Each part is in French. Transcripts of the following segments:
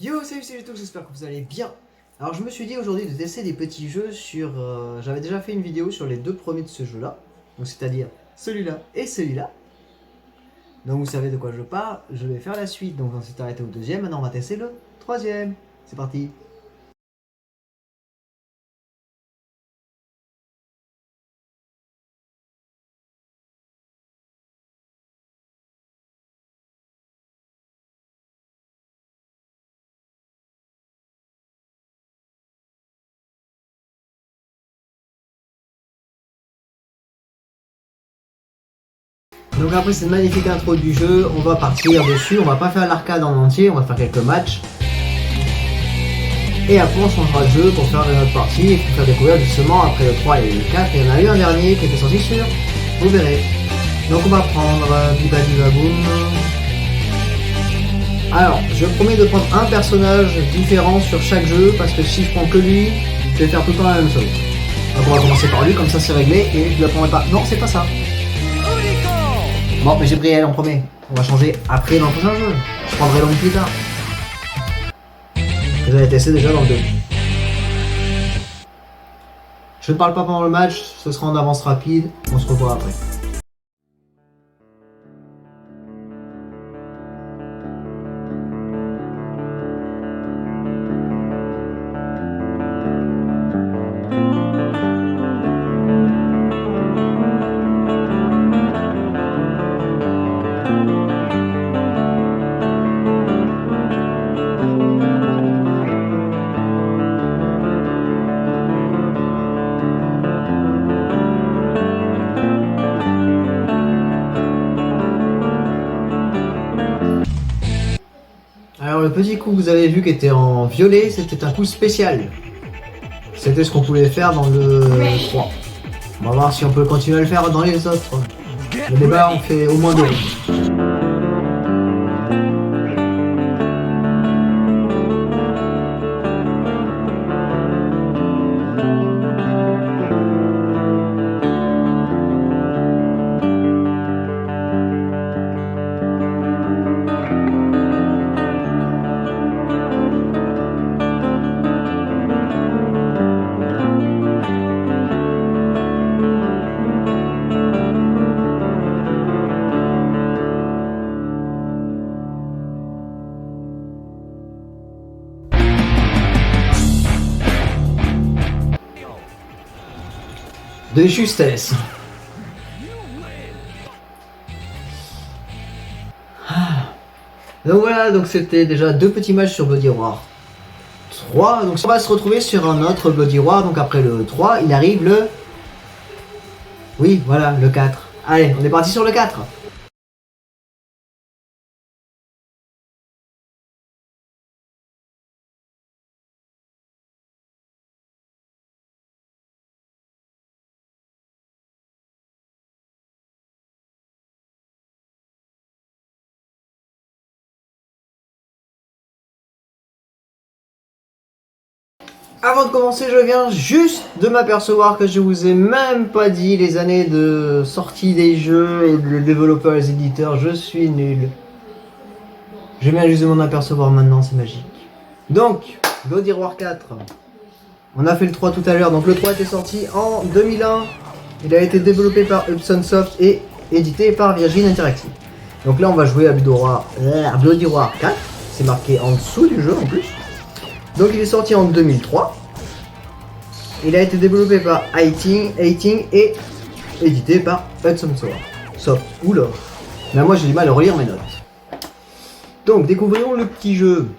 Yo, salut tous, j'espère que vous allez bien. Alors je me suis dit aujourd'hui de tester des petits jeux sur... J'avais déjà fait une vidéo sur les deux premiers de ce jeu-là. Donc c'est-à-dire celui-là et celui-là. Donc vous savez de quoi je parle, je vais faire la suite. Donc on s'est arrêté au deuxième, maintenant on va tester le troisième. C'est parti. Donc après cette magnifique intro du jeu, on va partir dessus. On va pas faire l'arcade en entier, on va faire quelques matchs. Et après on changera de jeu pour faire notre partie et pour faire découvrir justement après le 3 et le 4. Il y en a eu un dernier qui était sorti sur, vous verrez. Donc on va prendre Bibadibaboum. Alors, je promets de prendre un personnage différent sur chaque jeu parce que si je prends que lui, je vais faire tout le temps la même chose. Donc on va commencer par lui, comme ça c'est réglé et je le prendrai pas. Non, c'est pas ça. Bon, mais j'ai pris elle en premier. On va changer après dans le prochain jeu. Je prendrai l'homme plus tard. Vous avez testé déjà dans le 2. Je ne parle pas pendant le match, ce sera en avance rapide. On se revoit après. Alors le petit coup que vous avez vu qui était en violet, c'était un coup spécial. C'était ce qu'on pouvait faire dans le 3. On va voir si on peut continuer à le faire dans les autres. Le débat on fait au moins 2. De justesse. Donc voilà, donc c'était déjà 2 petits matchs sur Bloody Roar 3. Donc on va se retrouver sur un autre Bloody Roar. Donc après le 3, il arrive le... Oui, voilà, le 4. Allez, on est parti sur le 4. Avant de commencer, je viens juste de m'apercevoir que je vous ai même pas dit les années de sortie des jeux et les développeurs et les éditeurs. Je suis nul. Je viens juste de m'en apercevoir maintenant, c'est magique. Donc, Bloody Roar 4. On a fait le 3 tout à l'heure. Donc le 3 était sorti en 2001. Il a été développé par Hudson Soft et édité par Virgin Interactive. Donc là, on va jouer à Bloody Roar 4. C'est marqué en dessous du jeu en plus. Donc il est sorti en 2003. Il a été développé par Eighting et édité par Hudson Soft. Oula. Mais moi j'ai du mal à relire mes notes. Donc découvrons le petit jeu.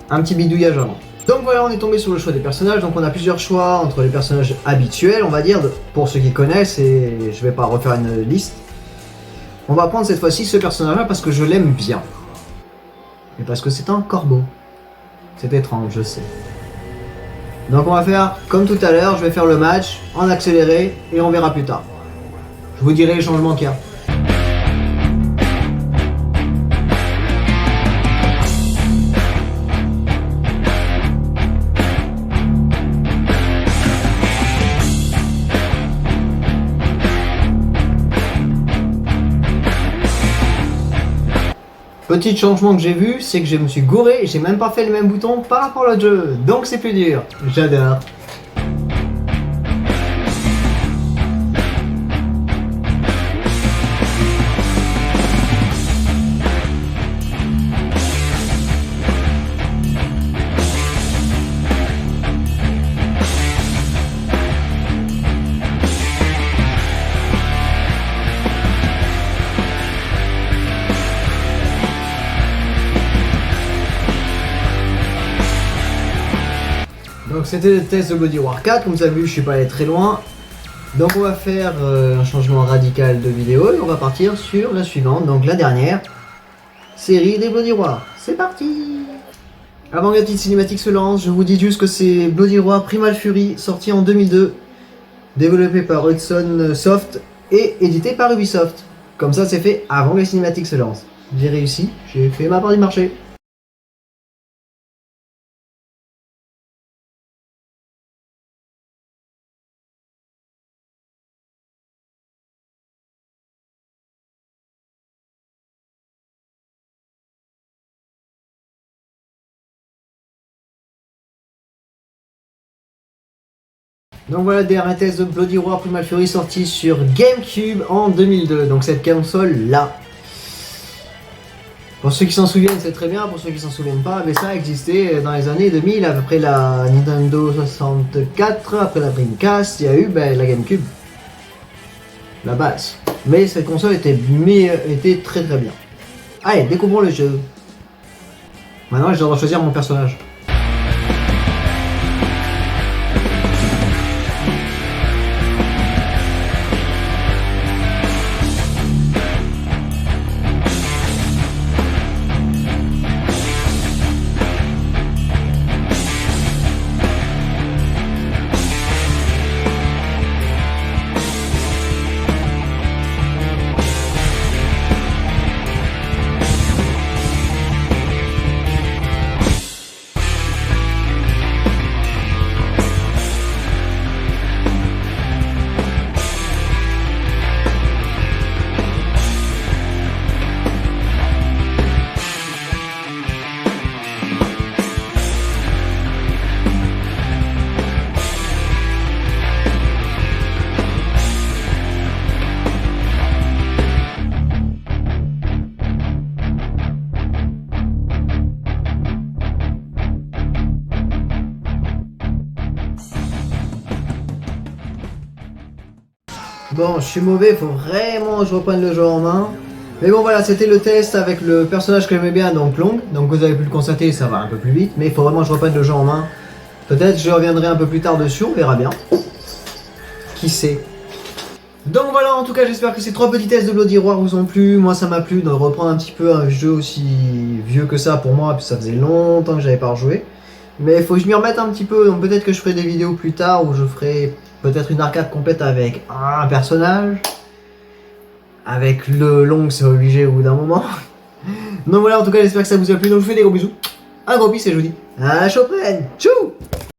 Un petit bidouillage avant. Donc voilà, on est tombé sur le choix des personnages. Donc on a plusieurs choix entre les personnages habituels, on va dire, pour ceux qui connaissent, et je vais pas refaire une liste. On va prendre cette fois-ci ce personnage-là parce que je l'aime bien. Et parce que c'est un corbeau. C'est étrange, je sais. Donc on va faire comme tout à l'heure, je vais faire le match en accéléré et on verra plus tard. Je vous dirai les changements qu'il y a. Petit changement que j'ai vu, c'est que je me suis gouré et j'ai même pas fait le même bouton par rapport à l'autre jeu. Donc c'est plus dur. J'adore. Donc c'était le test de Bloody Roar 4, comme vous avez vu je suis pas allé très loin. Donc on va faire un changement radical de vidéo et on va partir sur la suivante, donc la dernière série des Bloody Roar. C'est parti. Avant que la petite cinématique se lance, je vous dis juste que c'est Bloody Roar Primal Fury, sorti en 2002, développé par Hudson Soft et édité par Ubisoft. Comme ça c'est fait avant que la cinématique se lance. J'ai réussi, j'ai fait ma part du marché. Donc voilà, dernier test de Bloody Roar Primal Fury sorti sur GameCube en 2002. Donc cette console là. Pour ceux qui s'en souviennent, c'est très bien. Pour ceux qui s'en souviennent pas, mais ça a existé dans les années 2000. Après la Nintendo 64, après la Dreamcast, il y a eu la GameCube. La base. Mais cette console était très très bien. Allez, découvrons le jeu. Maintenant, je dois choisir mon personnage. Bon, je suis mauvais, faut vraiment que je reprenne le jeu en main. Mais bon voilà, c'était le test avec le personnage que j'aimais bien, donc Long. Donc vous avez pu le constater, ça va un peu plus vite. Mais il faut vraiment que je reprenne le jeu en main. Peut-être je reviendrai un peu plus tard dessus, on verra bien. Qui sait. Donc voilà, en tout cas j'espère que ces 3 petits tests de Bloody Roar vous ont plu. Moi ça m'a plu de reprendre un petit peu un jeu aussi vieux que ça pour moi. Puis ça faisait longtemps que j'avais pas rejoué. Mais il faut que je m'y remette un petit peu. Donc peut-être que je ferai des vidéos plus tard où je ferai peut-être une arcade complète avec un personnage. Avec le long, c'est obligé au bout d'un moment. Donc voilà, en tout cas, j'espère que ça vous a plu. Donc je vous fais des gros bisous. Un gros bis et je vous dis à la prochaine. Tchou!